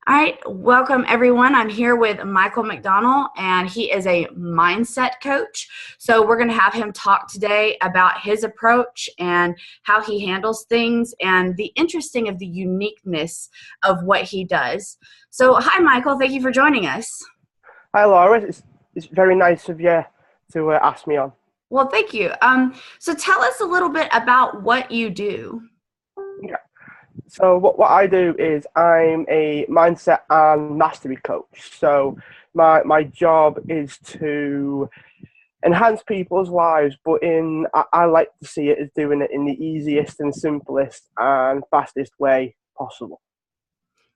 All right, welcome everyone. I'm here with Michael McDonnell, and he is a mindset coach. So we're going to have him talk today about his approach and how he handles things and the interesting of the uniqueness of what he does. So hi, Michael. Thank you for joining us. Hi, Laura. It's very nice of you to ask me on. Well, thank you. So tell us a little bit about what you do. Yeah. So what I do is I'm a mindset and mastery coach. So my job is to enhance people's lives, but I like to see it as doing it in the easiest and simplest and fastest way possible.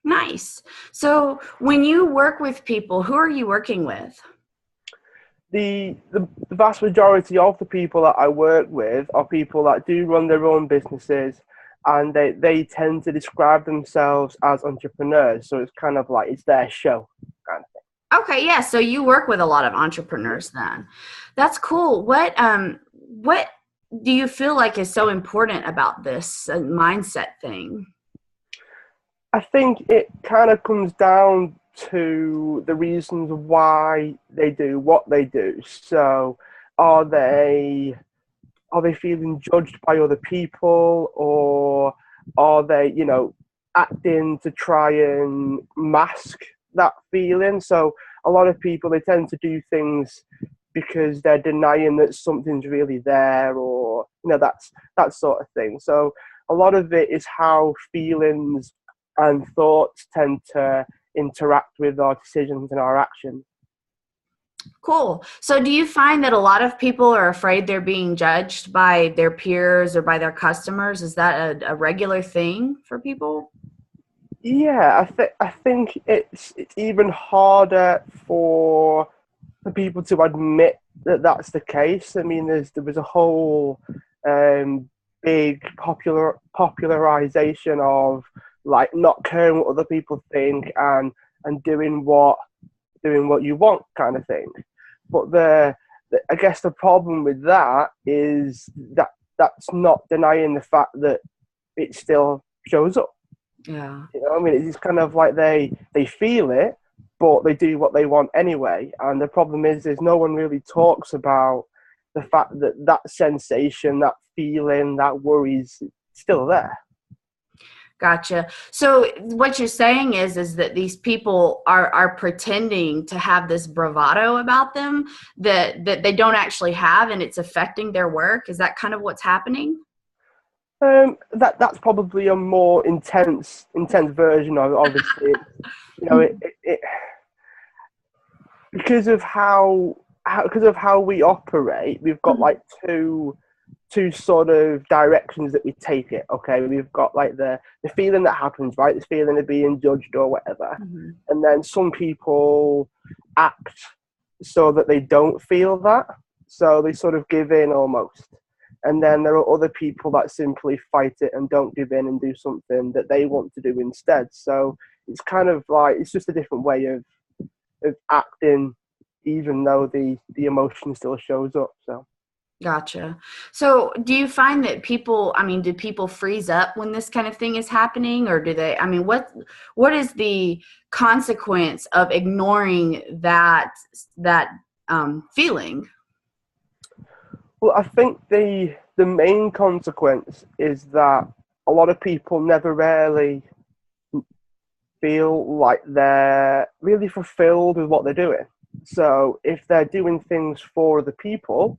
Nice. So when you work with people, who are you working with? The vast majority of the people that I work with are people that do run their own businesses, and they tend to describe themselves as entrepreneurs. So it's kind of like it's their show kind of thing. Okay, yeah. So you work with a lot of entrepreneurs then. That's cool. What do you feel like is so important about this mindset thing? I think it kind of comes down to the reasons why they do what they do. So are they are they feeling judged by other people, or are they, acting to try and mask that feeling? So a lot of people, they tend to do things because they're denying that something's really there, or that's that sort of thing. So a lot of it is how feelings and thoughts tend to interact with our decisions and our actions. Cool. So do you find that a lot of people are afraid they're being judged by their peers or by their customers? Is that a regular thing for people? Yeah, I think it's even harder for people to admit that that's the case. I mean, there was a whole big popularization of like not caring what other people think, and doing what you want kind of thing. But I guess the problem with that is that's not denying the fact that it still shows up. Yeah. I mean, it's kind of like they feel it, but they do what they want anyway. And the problem is no one really talks about the fact that that sensation, that feeling, that worry is still there. Gotcha. So what you're saying is that these people are pretending to have this bravado about them that they don't actually have, and it's affecting their work. Is that kind of what's happening? That's probably a more intense version of it. Obviously, it because of how we operate, we've got Mhm. like two sort of directions that we take it. Okay, we've got like the feeling that happens, right? This feeling of being judged or whatever, Mhm. and then some people act so that they don't feel that, so they sort of give in almost. And then there are other people that simply fight it and don't give in and do something that they want to do instead. So it's kind of like it's just a different way of acting, even though the emotion still shows up. So Gotcha. So do you find that do people freeze up when this kind of thing is happening, or do they, what is the consequence of ignoring that feeling? well, I think the main consequence is that a lot of people never really feel like they're really fulfilled with what they're doing. So if they're doing things for other people,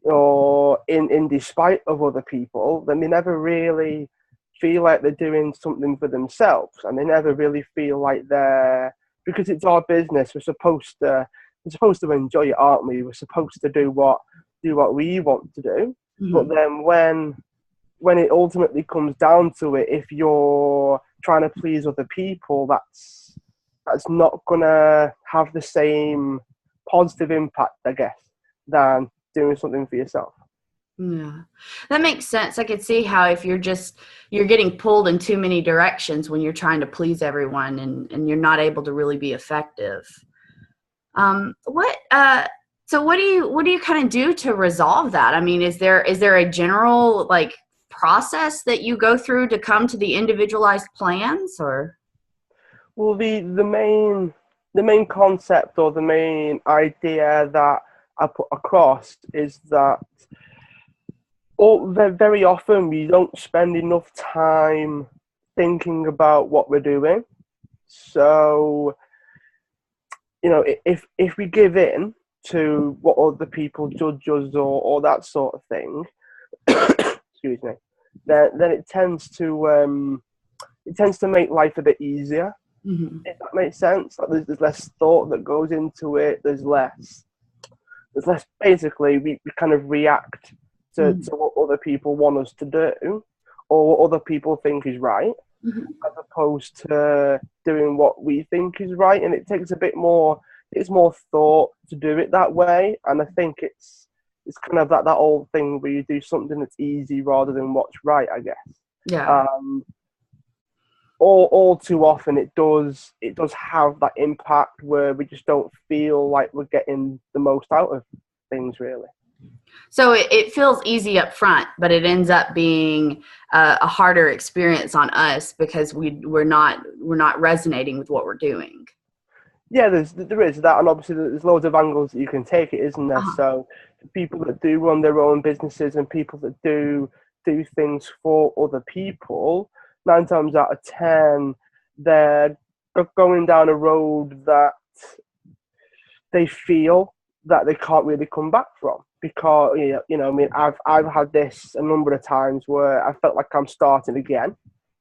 or in despite of other people, then they never really feel like they're doing something for themselves, and they never really feel like they're, because it's our business. We're supposed to enjoy it, aren't we? We're supposed to do what we want to do. But Mhm. then when it ultimately comes down to it, if you're trying to please other people, that's not gonna have the same positive impact, I guess, than doing something for yourself. Yeah, that makes sense. I could see how if you're getting pulled in too many directions when you're trying to please everyone, and you're not able to really be effective. What so what do you kind of do to resolve that? I mean, is there a general like process that you go through to come to the individualized plans, or? Well, the main concept or the main idea that I put across is that very often we don't spend enough time thinking about what we're doing. So, if we give in to what other people judge us or that sort of thing, excuse me, then it tends to make life a bit easier. Hmm. If that makes sense, like there's less thought that goes into it. There's less. Basically, we kind of react to what other people want us to do, or what other people think is right, Hmm. as opposed to doing what we think is right. And it takes a bit more. It's more thought to do it that way, and I think it's kind of that old thing where you do something that's easy rather than what's right, I guess. Yeah. Um, all too often it does have that impact where we just don't feel like we're getting the most out of things, really. So it feels easy up front, but it ends up being a harder experience on us because we're not resonating with what we're doing. Yeah, there is that, and obviously there's loads of angles that you can take it, isn't there? Uh-huh. So people that do run their own businesses and people that do things for other people, 9 times out of 10, they're going down a road that they feel that they can't really come back from, because I mean, I've had this a number of times where I felt like I'm starting again.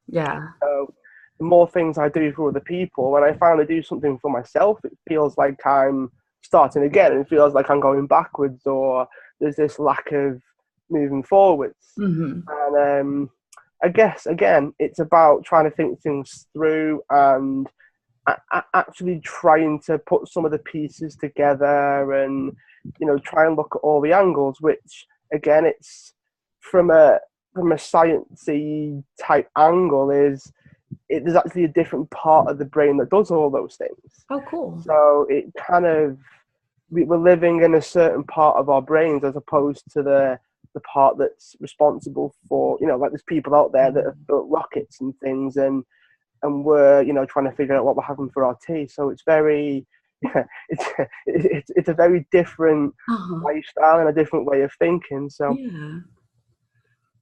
Yeah. So the more things I do for other people, when I finally do something for myself, it feels like I'm starting again, and it feels like I'm going backwards, or there's this lack of moving forwards. Hmm. And I guess again, it's about trying to think things through and actually trying to put some of the pieces together, and try and look at all the angles, which again, it's from a sciencey type angle, there's actually a different part of the brain that does all those things. Oh, cool. So it kind of, we're living in a certain part of our brains as opposed to the part that's responsible for, like there's people out there that have built rockets and things, and we're trying to figure out what we're having for our tea. So it's very it's a very different Uh-huh. lifestyle and a different way of thinking. So Yeah.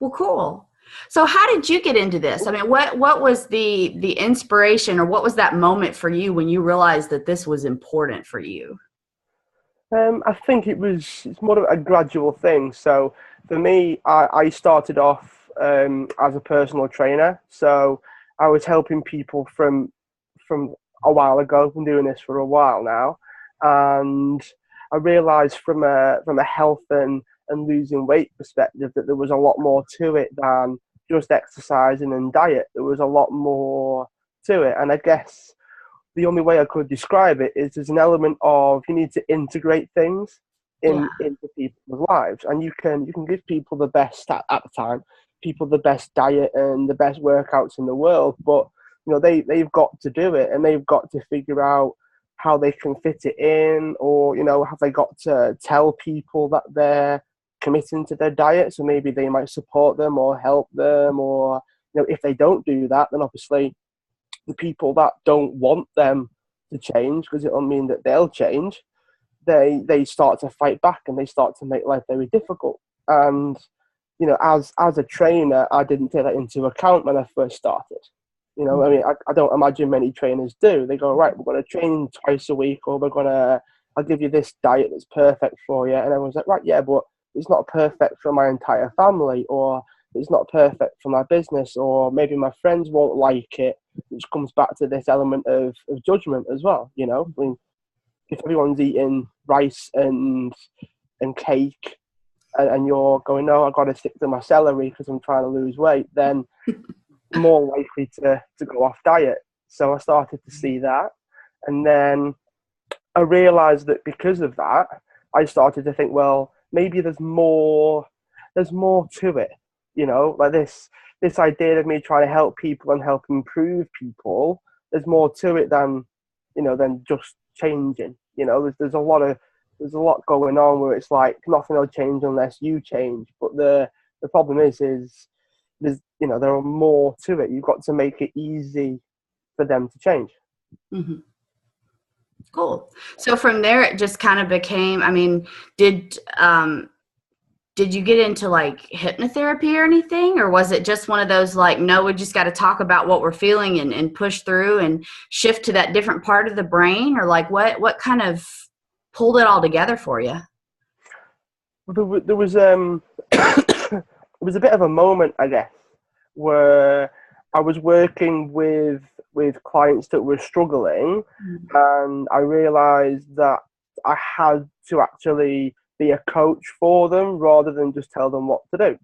Well, cool. So how did you get into this? I mean, what was the inspiration, or what was that moment for you when you realized that this was important for you? I think it's more of a gradual thing. So for me, I started off as a personal trainer. So I was helping people from a while ago. I've been doing this for a while now, and I realised from a health and losing weight perspective that there was a lot more to it than just exercising and diet. There was a lot more to it, and I guess the only way I could describe it is there's an element of you need to integrate things Yeah. into people's lives, and you can give people the best at the time, people the best diet and the best workouts in the world, but they've got to do it, and they've got to figure out how they can fit it in, or have they got to tell people that they're committing to their diet, so maybe they might support them or help them, or if they don't do that, then obviously the people that don't want them to change, because it'll mean that they'll change, they start to fight back and they start to make life very difficult. And as a trainer, I didn't take that into account when I first started. I mean, I don't imagine many trainers do. They go, right, we're going to train twice a week, or I'll give you this diet that's perfect for you. And everyone's like, right, yeah, but it's not perfect for my entire family, or it's not perfect for my business, or maybe my friends won't like it, which comes back to this element of judgment as well. I mean, if everyone's eating rice and cake, and you're going, no, I've got to stick to my celery because I'm trying to lose weight, then you're more likely to go off diet. So I started to see that. And then I realized that because of that, I started to think, well, maybe there's more to it. Like this idea of me trying to help people and help improve people, there's more to it than just changing. There's a lot going on where it's like nothing will change unless you change. But the problem is there are more to it. You've got to make it easy for them to change. Hmm. Cool. So from there, it just kind of became, I mean, did, did you get into like hypnotherapy or anything? Or was it just one of those like, no, we just got to talk about what we're feeling and push through and shift to that different part of the brain? Or like what kind of pulled it all together for you? There was there was a bit of a moment, I guess, where I was working with clients that were struggling, and I realised that I had to actually be a coach for them rather than just tell them what to do.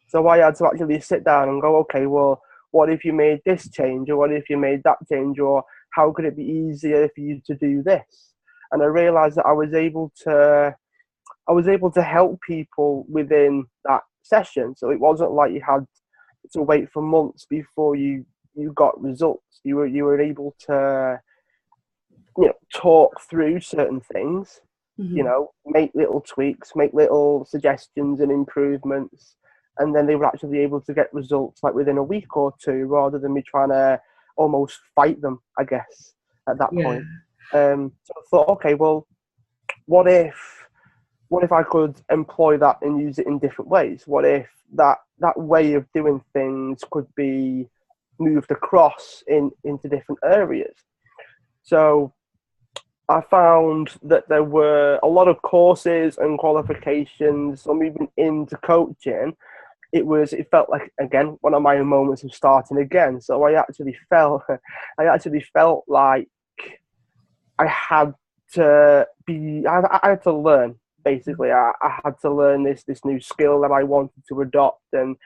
So I had to actually sit down and go, okay, well, what if you made this change, or what if you made that change, or how could it be easier for you to do this? And I realised that I was able to help people within that session. So it wasn't like you had to wait for months before you got results. You were able to talk through certain things, Mm-hmm. make little tweaks, make little suggestions and improvements, and then they were actually able to get results like within a week or two, rather than me trying to almost fight them, I guess, at that Yeah. point. So I thought, okay, well, what if what if I could employ that and use it in different ways? What if that way of doing things could be moved across into different areas? So I found that there were a lot of courses and qualifications. So moving into coaching, it felt like, again, one of my moments of starting again. So I actually felt like I had I had to learn. Basically, I had to learn this new skill that I wanted to adopt, and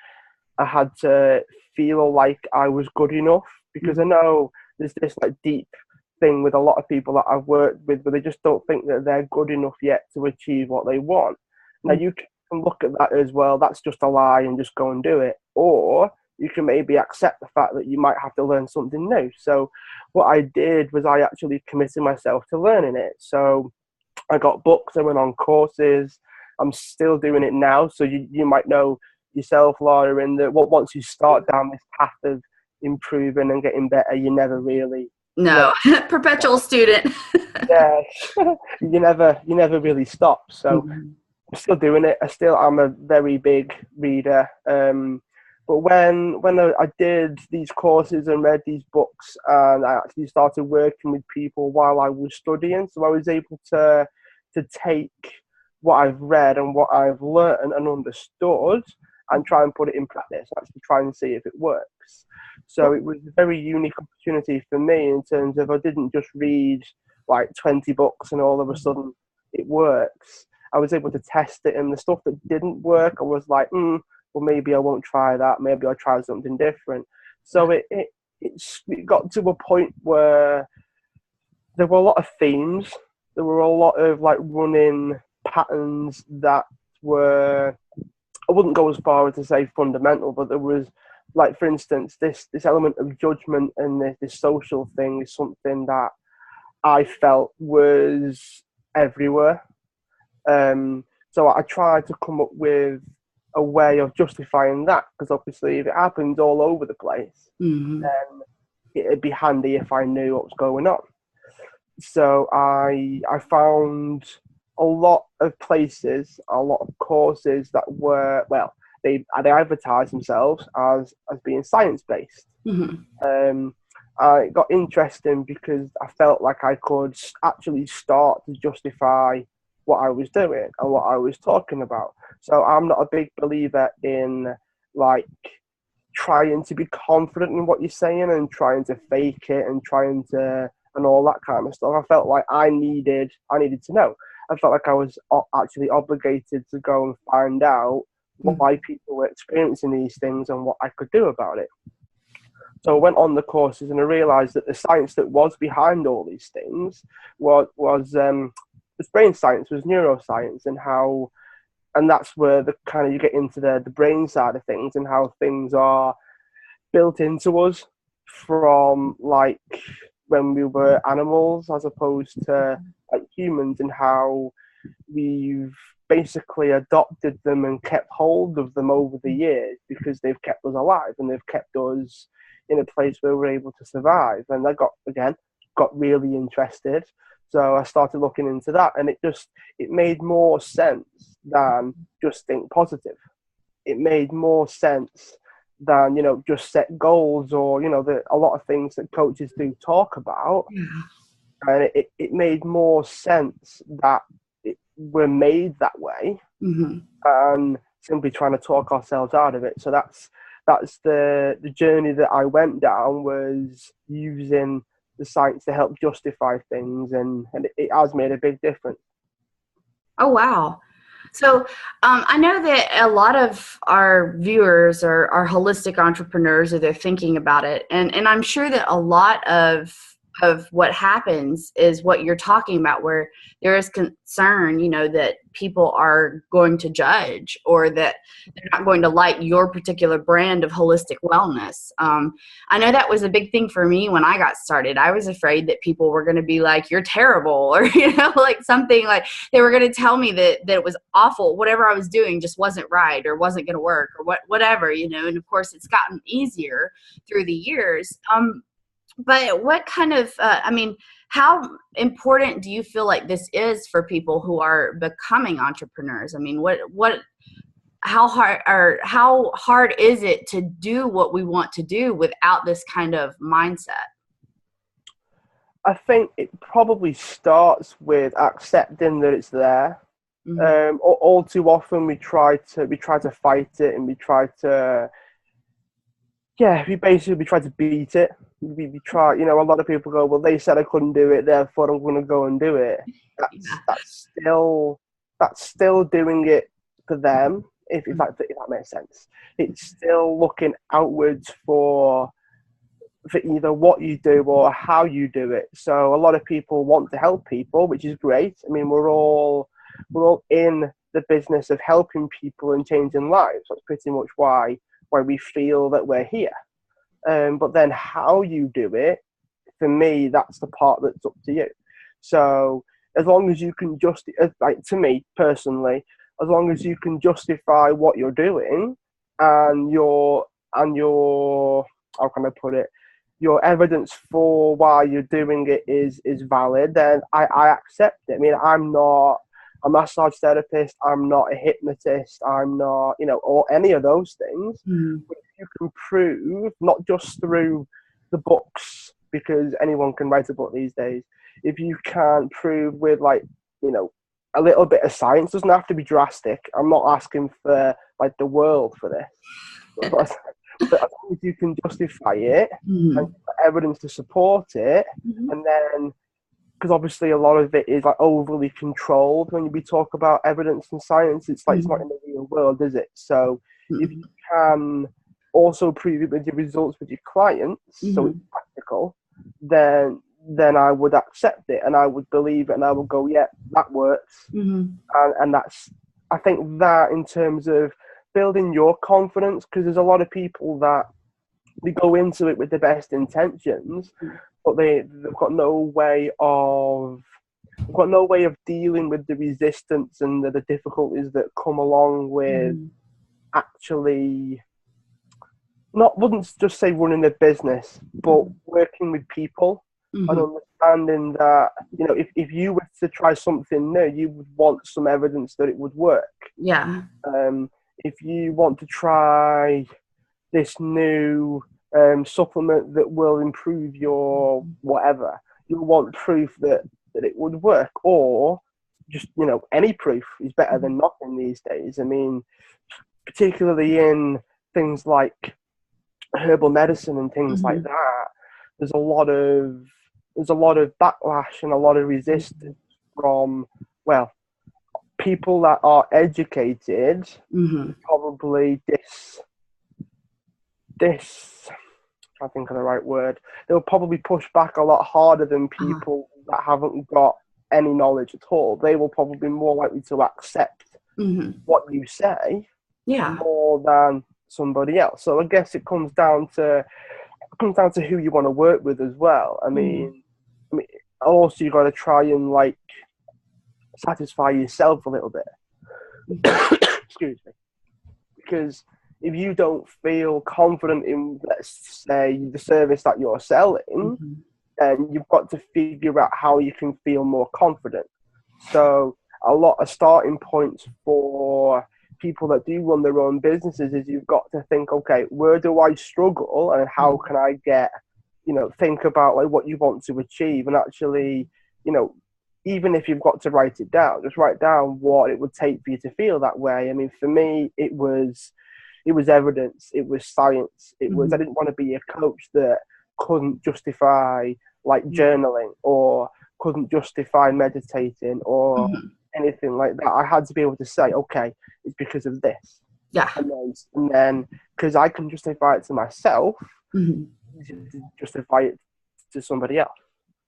I had to feel like I was good enough, because I know there's this like deep thing with a lot of people that I've worked with, where they just don't think that they're good enough yet to achieve what they want. Now you can look at that as, well, that's just a lie, and just go and do it, or you can maybe accept the fact that you might have to learn something new. So what I did was I actually committed myself to learning it. So I got books, I went on courses. I'm still doing it now. So you might know yourself, Laura, in that once you start down this path of improving and getting better, you never No, perpetual student. yeah, you never really stop. So Mhm. I'm still doing it. I still am a very big reader. But when I did these courses and read these books, and I actually started working with people while I was studying, so I was able to take what I've read and what I've learned and understood, and try and put it in practice. Actually, try and see if it works. So it was a very unique opportunity for me, in terms of I didn't just read like 20 books and all of a sudden it works. I was able to test it, and the stuff that didn't work, I was like, well, maybe I won't try that. Maybe I'll try something different. So it got to a point where there were a lot of themes. There were a lot of like running patterns that were, I wouldn't go as far as to say fundamental, but there was, like, for instance, this element of judgment, and this social thing is something that I felt was everywhere. So I tried to come up with a way of justifying that, because obviously, if it happens all over the place, Mhm. then it'd be handy if I knew what was going on. So I found a lot of places, a lot of courses that were, well, they advertise themselves as being science based. Mhm. Um, it got interesting because I felt like I could actually start to justify what I was doing and what I was talking about. So I'm not a big believer in, like, trying to be confident in what you're saying and trying to fake it and trying to and all that kind of stuff. I felt like I needed to know. I felt like I was actually obligated to go and find out Mhm. why people were experiencing these things and what I could do about it. So I went on the courses, and I realised that the science that was behind all these things was brain science, was neuroscience, and that's where the kind of you get into the brain side of things, and how things are built into us from, like, when we were animals as opposed to like humans, and how we've basically adopted them and kept hold of them over the years, because they've kept us alive and they've kept us in a place where we're able to survive. And I got, again, got really interested. So I started looking into that, and it made more sense than just think positive. It made more sense than, just set goals, or, a lot of things that coaches do talk about. Yeah. And it made more sense that we're made that way, Mm-hmm. and simply trying to talk ourselves out of it. So that's the journey that I went down, was using the science to help justify things, and it has made a big difference. Oh, wow. So I know that a lot of our viewers are holistic entrepreneurs, or they're thinking about it. And I'm sure that a lot of what happens is what you're talking about, where there is concern, that people are going to judge, or that they're not going to like your particular brand of holistic wellness. I know that was a big thing for me when I got started. I was afraid that people were going to be like, you're terrible, or, like something like they were going to tell me that it was awful. Whatever I was doing just wasn't right, or wasn't going to work, or whatever, and of course it's gotten easier through the years. But what kind of, how important do you feel like this is for people who are becoming entrepreneurs? I mean, how hard is it to do what we want to do without this kind of mindset? I think it probably starts with accepting that it's there. Mm-hmm. All too often we try to fight it, and we try to beat it. We try, a lot of people go, well, they said I couldn't do it, therefore I'm going to go and do it. Yeah. That's still doing it for them, if that makes sense. It's still looking outwards for either what you do or how you do it. So a lot of people want to help people, which is great. I mean, we're all in the business of helping people and changing lives. That's pretty much why we feel that we're here. But then how you do it, for me, that's the part that's up to you. So as long as you can to me personally, as long as you can justify what you're doing, and your how can I put it, your evidence for why you're doing it is valid, then I accept it. I mean, I'm not a massage therapist, I'm not a hypnotist, I'm not, or any of those things. Mm-hmm. But if you can prove, not just through the books, because anyone can write a book these days, if you can prove with, a little bit of science, doesn't have to be drastic. I'm not asking for the world for this, but as long as you can justify it, Mm-hmm. and evidence to support it, Mm-hmm. and then, because obviously a lot of it is overly controlled when we talk about evidence and science. It's it's not in the real world, is it? So if you can also prove it with your results with your clients, so it's practical, then I would accept it, and I would believe it, and I would go, yeah, that works. And that's, I think, that in terms of building your confidence, because there's a lot of people that they go into it with the best intentions, but they've got no way of dealing with the resistance and the difficulties that come along with actually, wouldn't just say running a business, but working with people, and understanding that, if you were to try something new, you would want some evidence that it would work. Yeah. If you want to try this new supplement that will improve your whatever, you'll want proof that it would work, or just, any proof is better than nothing these days. I mean, particularly in things like herbal medicine and things like that, there's a lot of backlash and a lot of resistance from, people that are educated, probably I think of the right word, they'll probably push back a lot harder than people that haven't got any knowledge at all. They will probably be more likely to accept what you say, more than somebody else. So I guess it comes down to who you want to work with as well. I mean, also you got to try and satisfy yourself a little bit. Excuse me, because if you don't feel confident in, let's say, the service that you're selling, and you've got to figure out how you can feel more confident. So a lot of starting points for people that do run their own businesses is you've got to think, okay, where do I struggle and how can I get, think about like what you want to achieve and actually, even if you've got to write it down, just write down what it would take for you to feel that way. I mean, for me, it was evidence, it was science, it was, I didn't want to be a coach that couldn't justify like journaling or couldn't justify meditating or anything like that. I had to be able to say, okay, it's because of this. Yeah. And then because I can justify it to myself, justify it to somebody else.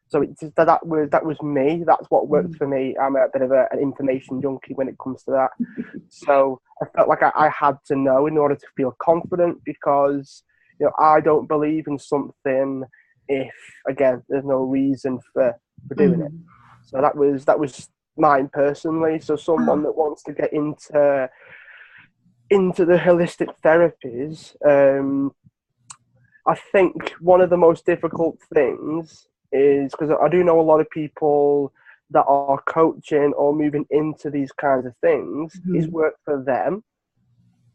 So that was me. That's what worked for me. I'm a bit of an information junkie when it comes to that. So I felt like I had to know in order to feel confident because I don't believe in something if again there's no reason for doing it. So that was mine personally. So someone that wants to get into the holistic therapies, I think one of the most difficult things is because I do know a lot of people that are coaching or moving into these kinds of things is work for them,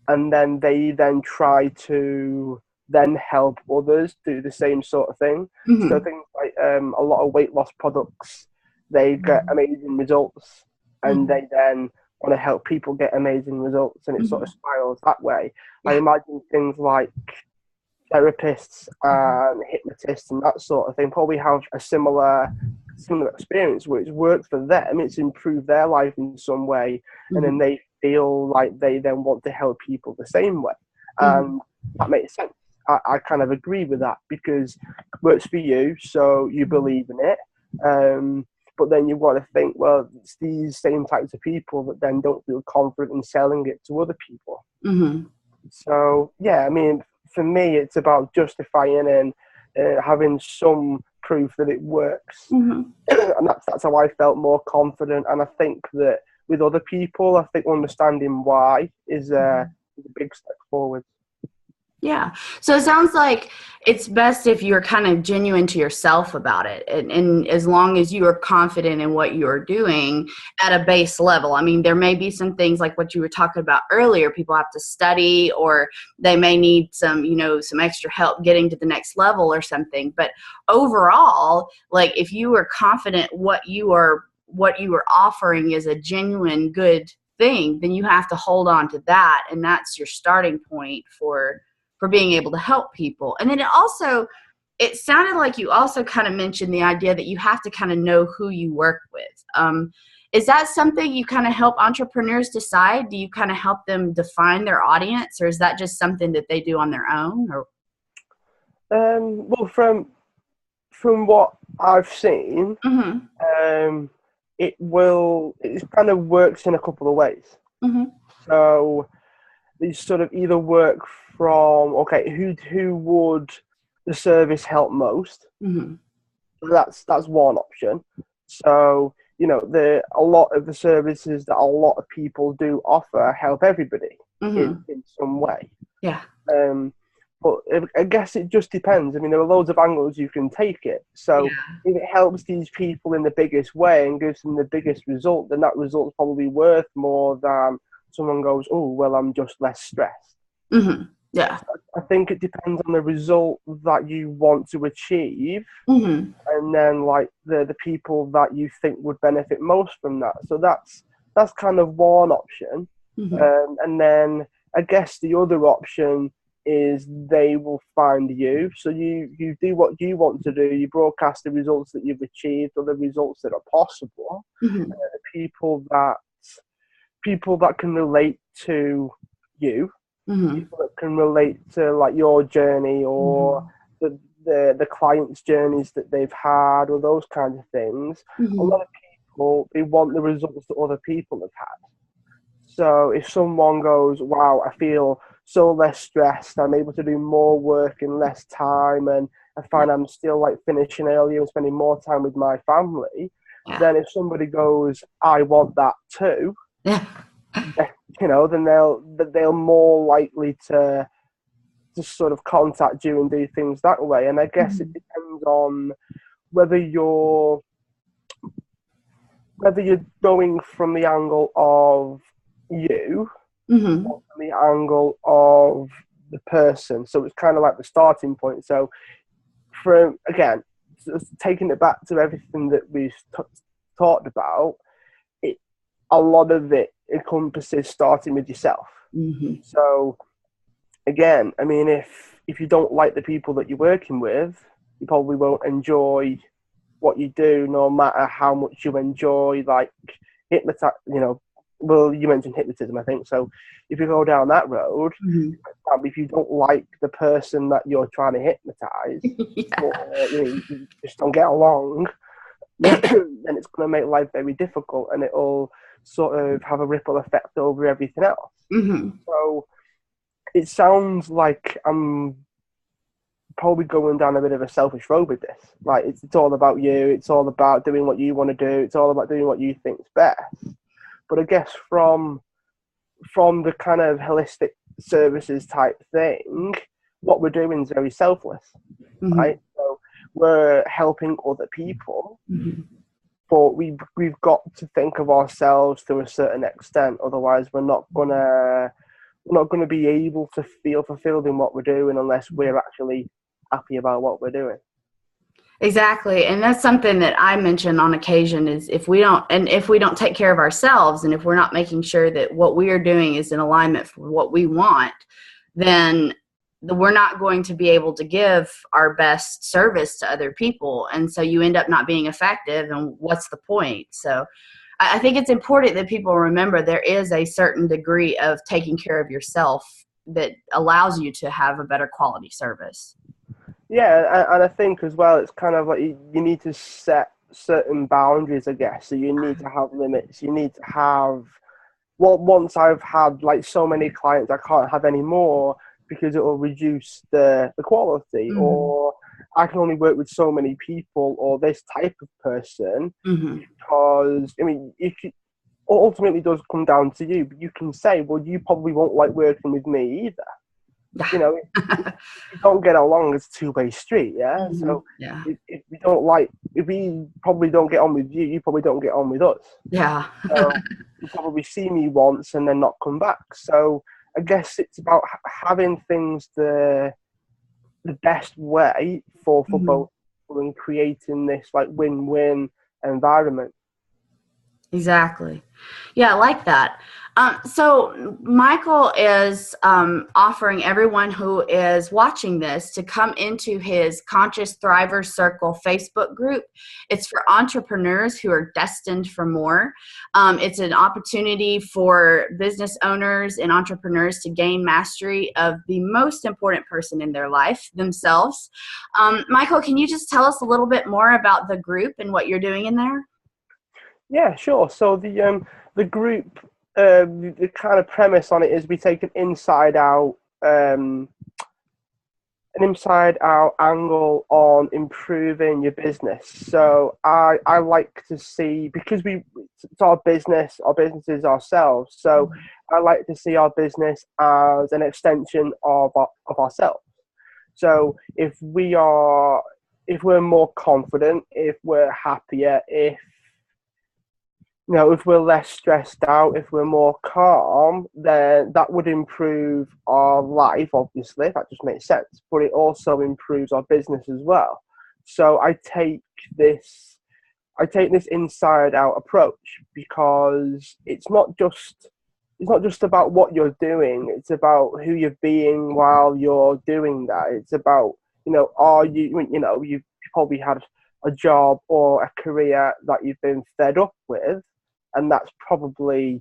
and then they try to then help others do the same sort of thing. So things like a lot of weight loss products, they get amazing results, and they then want to help people get amazing results, and it sort of spirals that way. I imagine things like therapists and hypnotists and that sort of thing probably have a similar experience where it's worked for them, it's improved their life in some way, and then they feel like they then want to help people the same way. And that makes sense. I kind of agree with that because it works for you, so you believe in it. But then you've got to think, well, it's these same types of people that then don't feel confident in selling it to other people. So, yeah, I mean, for me, it's about justifying and having some proof that it works. And that's how I felt more confident. And I think that with other people, I think understanding why is a big step forward. Yeah. So it sounds like it's best if you're kind of genuine to yourself about it. And as long as you are confident in what you're doing at a base level. I mean, there may be some things like what you were talking about earlier. People have to study or they may need some, some extra help getting to the next level or something. But overall, like if you are confident what you are offering is a genuine good thing, then you have to hold on to that. And that's your starting point for being able to help people. And then it sounded like you also kind of mentioned the idea that you have to kind of know who you work with. Is that something you kind of help entrepreneurs decide? Do you kind of help them define their audience, or is that just something that they do on their own? Or well, from what I've seen, it kind of works in a couple of ways. So they sort of either work from, okay, who would the service help most? That's one option. So a lot of the services that a lot of people do offer help everybody in some way. Yeah. But I guess it just depends. I mean, there are loads of angles you can take it. So if it helps these people in the biggest way and gives them the biggest result, then that result's probably worth more than someone goes, oh, well, I'm just less stressed. Yeah. I think it depends on the result that you want to achieve, and then like the people that you think would benefit most from that. So that's kind of one option. And then I guess the other option is they will find you. So you do what you want to do. You broadcast the results that you've achieved or the results that are possible. The people that can relate to you, people that can relate to like your journey or the clients' journeys that they've had or those kinds of things. A lot of people, they want the results that other people have had. So if someone goes, wow, I feel so less stressed, I'm able to do more work in less time, and I find I'm still like finishing earlier and spending more time with my family, then if somebody goes, I want that too, then they'll more likely to sort of contact you and do things that way. And I guess it depends on whether you're going from the angle of you Mm-hmm. or from the angle of the person. So it's kind of like the starting point. So from, again, taking it back to everything that we've talked about, it, a lot of it encompasses starting with yourself. Mm-hmm. So again, I mean, if you don't like the people that you're working with, you probably won't enjoy what you do, no matter how much you enjoy, like, hypnotize. Well, you mentioned hypnotism, I think. So if you go down that road, Mm-hmm. if you don't like the person that you're trying to hypnotize, Yeah. or you just don't get along, then it's going to make life very difficult, and it'll sort of have a ripple effect over everything else. Mm-hmm. So it sounds like I'm probably going down a bit of a selfish road with this. Like, it's all about you. It's all about doing what you want to do. It's all about doing what you think's best. But I guess from the kind of holistic services type thing, what we're doing is very selfless, Mm-hmm. right? So we're helping other people, Mm-hmm. but we've got to think of ourselves to a certain extent. Otherwise, we're not gonna be able to feel fulfilled in what we're doing unless we're actually happy about what we're doing. Exactly. And that's something that I mention on occasion is if we don't take care of ourselves, and if we're not making sure that what we are doing is in alignment for what we want, then we're not going to be able to give our best service to other people. And so you end up not being effective. And what's the point? So I think it's important that people remember there is a certain degree of taking care of yourself that allows you to have a better quality service. Yeah, and I think as well, it's kind of like you need to set certain boundaries, I guess. So you need to have limits. You need to have, well, once I've had like so many clients, I can't have any more because it will reduce the quality, Mm-hmm. or I can only work with so many people or this type of person, Mm-hmm. because I mean, if you, ultimately does come down to you, but you can say, well, you probably won't like working with me either. If we don't get along, it's a two-way street, yeah. Mm-hmm. So Yeah. if we probably don't get on with you, you probably don't get on with us. Yeah. So you'll probably see me once and then not come back. So I guess it's about having things the best way for Mhm. both people and creating this like win-win environment. Exactly. Yeah, I like that. So Michael is offering everyone who is watching this to come into his Conscious Thrivers Circle Facebook group. It's for entrepreneurs who are destined for more. It's an opportunity for business owners and entrepreneurs to gain mastery of the most important person in their life, themselves. Michael, can you just tell us a little bit more about the group and what you're doing in there? Yeah, sure. So the group, the kind of premise on it is we take um, an inside out angle on improving your business. So I like to see, because it's our business is ourselves. So I like to see our business as an extension of ourselves. So if we're more confident, if we're happier, if we're less stressed out, if we're more calm, then that would improve our life, obviously. That just makes sense. But it also improves our business as well. So I take this inside out approach, because it's not just about what you're doing, it's about who you're being while you're doing that. It's about, are you've probably had a job or a career that you've been fed up with, and that's probably,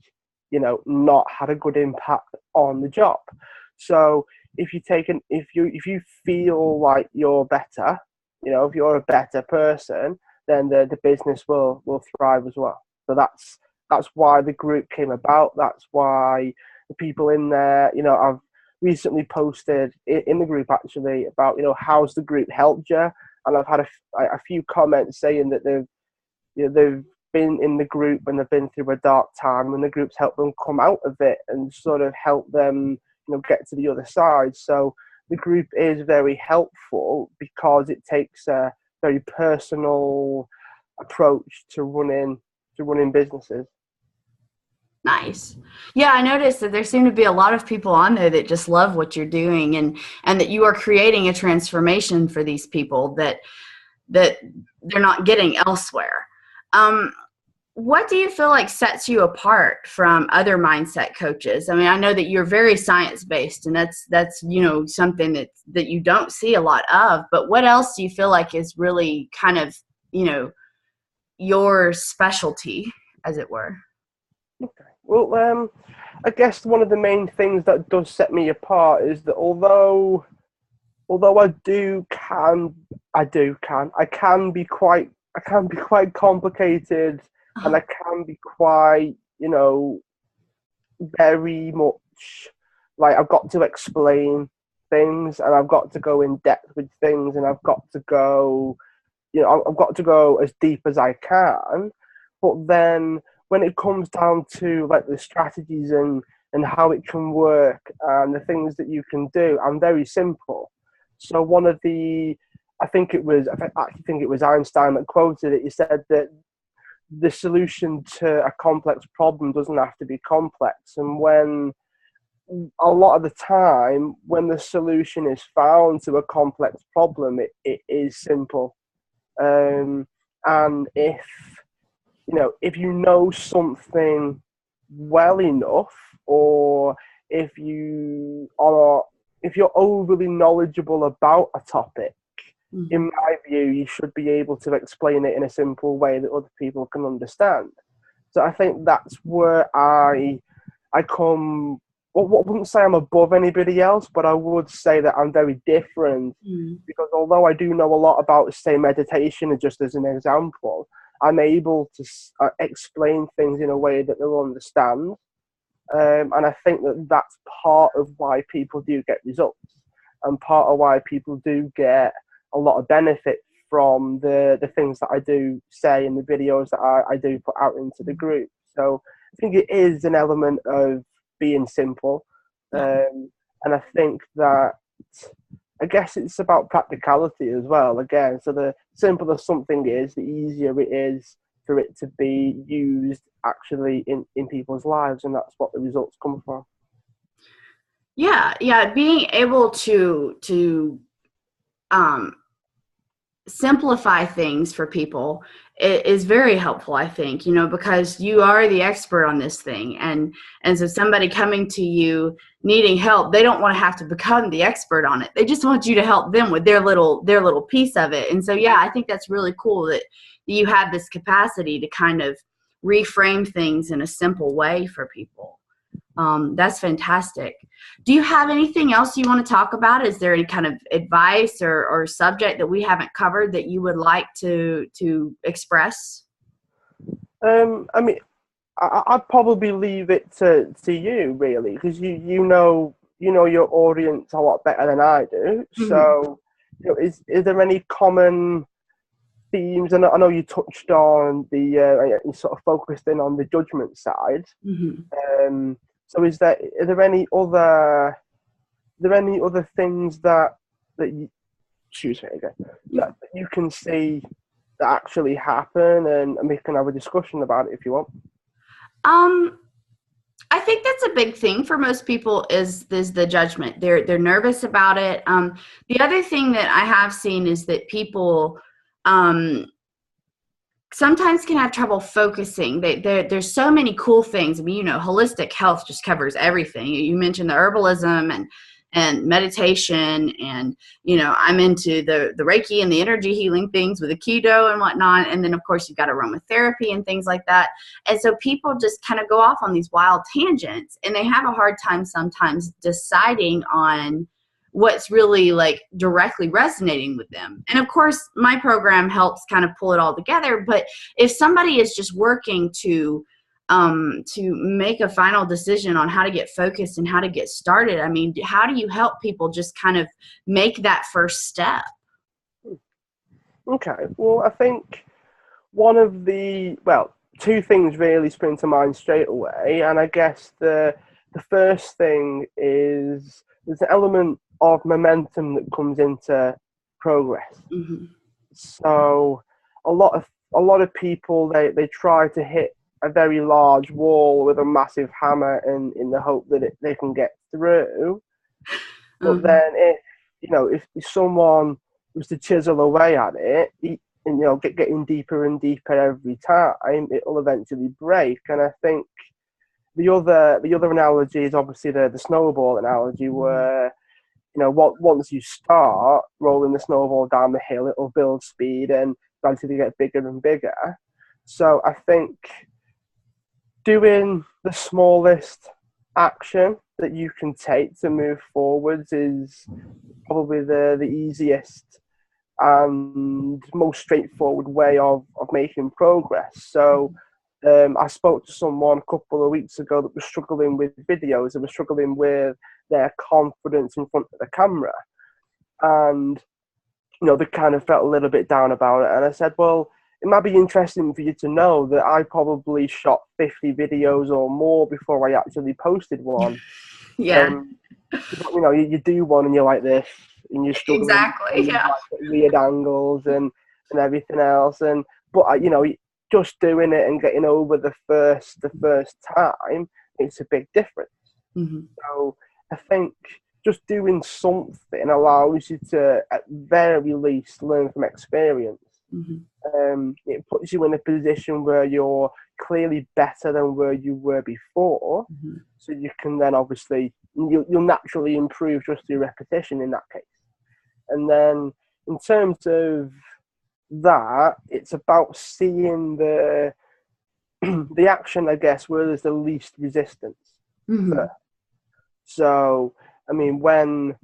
not had a good impact on the job. So if you feel like you're better, if you're a better person, then the business will thrive as well. So that's why the group came about. That's why the people in there, I've recently posted in the group actually about, how's the group helped you, and I've had a few comments saying that they've been in the group and they've been through a dark time, and the group's helped them come out of it and sort of help them, get to the other side. So the group is very helpful because it takes a very personal approach to running businesses. Nice. Yeah, I noticed that there seem to be a lot of people on there that just love what you're doing, and that you are creating a transformation for these people that they're not getting elsewhere. What do you feel like sets you apart from other mindset coaches? I mean, I know that you're very science-based, and that's something that you don't see a lot of, but what else do you feel like is really kind of, your specialty, as it were? Okay. Well, I guess one of the main things that does set me apart is that although I can be quite complicated, and I can be quite, very much like I've got to explain things, and I've got to go in depth with things, and I've got to go, I've got to go as deep as I can. But then when it comes down to like the strategies and how it can work and the things that you can do, I'm very simple. So I actually think it was Einstein that quoted it. He said that the solution to a complex problem doesn't have to be complex. And when a lot of the time, when the solution is found to a complex problem, it is simple. And if you know something well enough, or if you're overly knowledgeable about a topic, in my view, you should be able to explain it in a simple way that other people can understand. So I think that's where I come. Well, I wouldn't say I'm above anybody else, but I would say that I'm very different, because although I do know a lot about, say, meditation, just as an example, I'm able to explain things in a way that they'll understand. And I think that that's part of why people do get results, and part of why people do get a lot of benefit from the things that I do say in the videos that I do put out into the group. So I think it is an element of being simple. And I think that, I guess it's about practicality as well. Again, so the simpler something is, the easier it is for it to be used actually in people's lives, and that's what the results come from. Yeah, being able to simplify things for people is very helpful, I think, because you are the expert on this thing, and so somebody coming to you needing help, they don't want to have to become the expert on it. They just want you to help them with their little piece of it. And so, yeah, I think that's really cool that you have this capacity to kind of reframe things in a simple way for people. That's fantastic. Do you have anything else you want to talk about? Is there any kind of advice or subject that we haven't covered that you would like to express? I mean, I'd probably leave it to you, really, because you know your audience a lot better than I do. So, is there any common themes? And I know you touched on you sort of focused in on the judgment side. So are there any other things that you, excuse me again, that you can see that actually happen, and we can have a discussion about it if you want? I think that's a big thing for most people is the judgment. They're nervous about it. The other thing that I have seen is that people sometimes can have trouble focusing. There's so many cool things. I mean, holistic health just covers everything. You mentioned the herbalism and meditation, and I'm into the Reiki and the energy healing things with the keto and whatnot. And then of course you've got aromatherapy and things like that. And so people just kind of go off on these wild tangents, and they have a hard time sometimes deciding on what's really like directly resonating with them. And of course my program helps kind of pull it all together. But if somebody is just working to make a final decision on how to get focused and how to get started, I mean, how do you help people just kind of make that first step? Okay, well, I think two things really spring to mind straight away. And I guess the first thing is there's an element of momentum that comes into progress. So a lot of people they try to hit a very large wall with a massive hammer in the hope that they can get through. But Mhm. then if someone was to chisel away at it, and getting deeper and deeper every time, it will eventually break. And I think the other analogy is obviously the snowball analogy, where once you start rolling the snowball down the hill, it'll build speed and gradually get bigger and bigger. So I think doing the smallest action that you can take to move forwards is probably the easiest and most straightforward way of making progress. So I spoke to someone a couple of weeks ago that was struggling with videos, that was struggling with their confidence in front of the camera. And, they kind of felt a little bit down about it. And I said, well, it might be interesting for you to know that I probably shot 50 videos or more before I actually posted one. Yeah, You do one and you're like this, and you're struggling exactly. with Yeah. like weird angles and everything else. But just doing it and getting over the first time makes a big difference. Hmm. So I think just doing something allows you to, at very least, learn from experience. Hmm. It puts you in a position where you're clearly better than where you were before. Hmm. So you can then obviously, you'll naturally improve just through repetition in that case. And then in terms of that, it's about seeing the the action, I guess, where there's the least resistance Hmm. first. So, I mean, when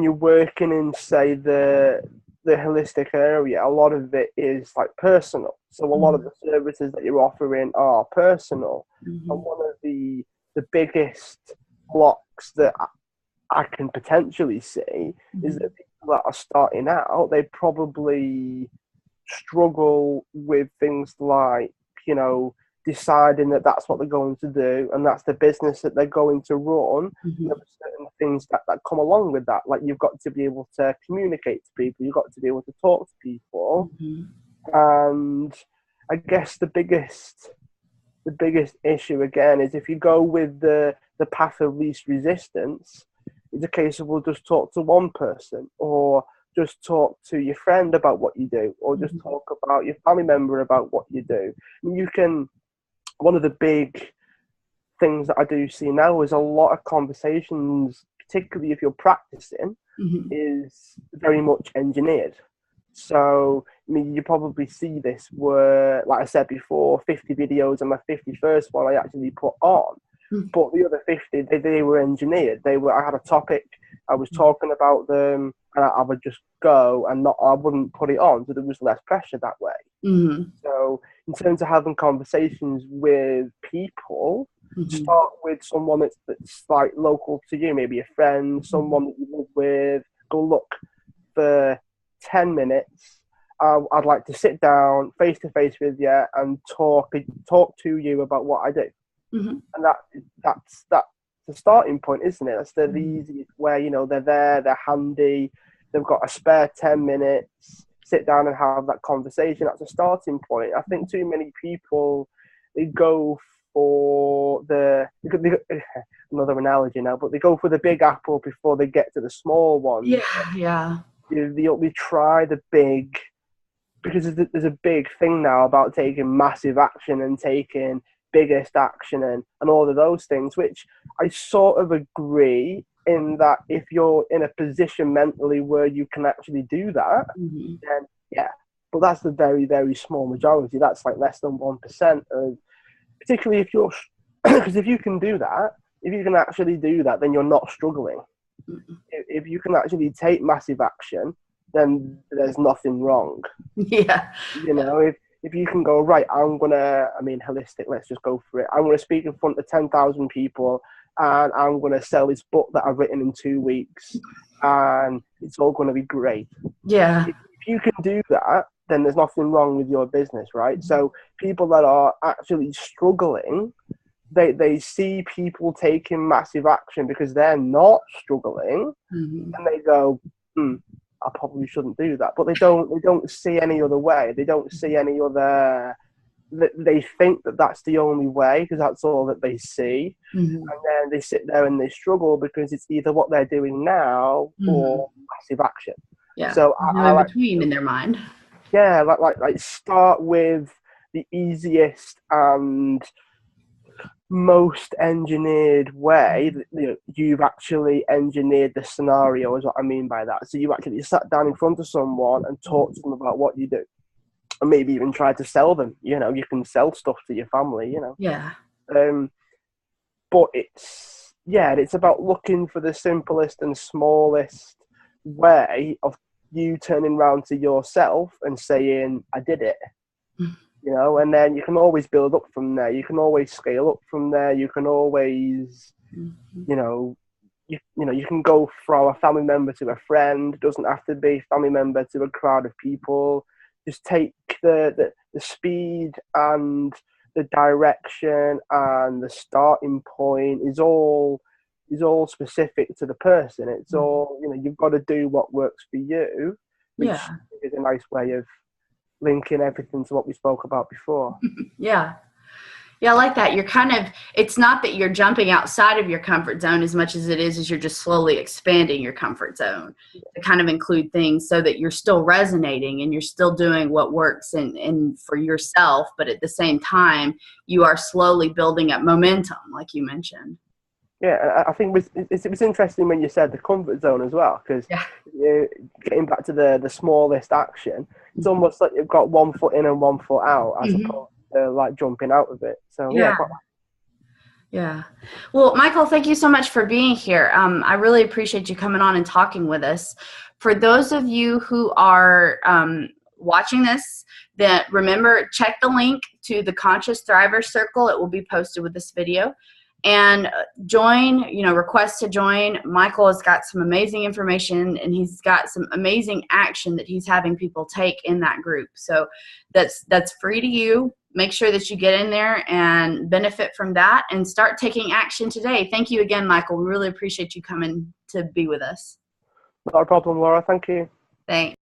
you're working in, say, the holistic area, a lot of it is like personal. So a lot of Hmm. the services that you're offering are personal. And Hmm. one of the biggest blocks that I can potentially see is Hmm. that people that are starting out, they probably struggle with things like, you know, deciding that that's what they're going to do and that's the business that they're going to run. Hmm. There are certain things that come along with that. Like you've got to be able to communicate to people, you've got to be able to talk to people. Hmm. And I guess the biggest issue again is if you go with the path of least resistance, it's a case of, well, just talk to one person, or just talk to your friend about what you do, or just Hmm. talk about your family member about what you do. I mean, one of the big things that I do see now is a lot of conversations, particularly if you're practicing, Hmm. is very much engineered. So, I mean, you probably see this where, like I said before, 50 videos and my 51st one I actually put on. But the other 50, they were engineered. I had a topic, I was talking about them, and I would just go and I wouldn't put it on, so there was less pressure that way. Hmm. So, in terms of having conversations with people, Hmm. start with someone that's like local to you, maybe a friend, someone that you live with. Go, look, for 10 minutes, I'd like to sit down face to face with you and talk to you about what I do. Hmm. And that's the starting point, isn't it? That's the Hmm. easiest where, they're there, they're handy, they've got a spare 10 minutes, sit down and have that conversation. That's a starting point. I think too many people, they go for another analogy now, but they go for the big apple before they get to the small Yeah, ones. yeah. They try the big, because there's a big thing now about taking massive action and taking biggest action and all of those things, which I sort of agree in that if you're in a position mentally where you can actually do that, Hmm. then yeah. But that's the very, very small majority. That's like less than 1% of, particularly if you're, because if you can do that, if you can actually do that, then you're not struggling. If you can actually take massive action, then there's nothing wrong. Yeah. If you can go, right, holistic, let's just go for it. I'm going to speak in front of 10,000 people and I'm going to sell this book that I've written in 2 weeks and it's all going to be great. Yeah. If you can do that, then there's nothing wrong with your business, right? So people that are actually struggling, they see people taking massive action because they're not struggling Hmm. and they go, I probably shouldn't do that. But they don't see any other way. They don't see any other. They think that that's the only way because that's all that they see, Mm-hmm. and then they sit there and they struggle because it's either what they're doing now or massive action. Yeah. So No I in like between in their mind. yeah, like start with the easiest and most engineered way. You've actually engineered the scenario, is what I mean by that. So you actually sat down in front of someone and talked to them about what you do, and maybe even try to sell them. You can sell stuff to your family. Yeah. But it's about looking for the simplest and smallest way of you turning around to yourself and saying, "I did it." And then you can always build up from there. You can always scale up from there. You can always, you can go from a family member to a friend. It doesn't have to be family member to a crowd of people. Just take the speed and the direction and the starting point is all specific to the person. It's all, you've got to do what works for you, which is a nice way of linking everything to what we spoke about before. Yeah. Yeah, I like that. It's not that you're jumping outside of your comfort zone as much as it is you're just slowly expanding your comfort zone to kind of include things so that you're still resonating and you're still doing what works and for yourself, but at the same time, you are slowly building up momentum, like you mentioned. Yeah, I think it was interesting when you said the comfort zone as well, because getting back to the smallest action, it's almost like you've got 1 foot in and 1 foot out, as opposed to like jumping out of it. So yeah. Well, Michael, thank you so much for being here. I really appreciate you coming on and talking with us. For those of you who are watching this, then remember, check the link to the Conscious Thriver Circle. It will be posted with this video. And join, request to join. Michael has got some amazing information and he's got some amazing action that he's having people take in that group. So that's free to you. Make sure that you get in there and benefit from that and start taking action today. Thank you again, Michael. We really appreciate you coming to be with us. Not a problem, Laura. Thank you. Thanks.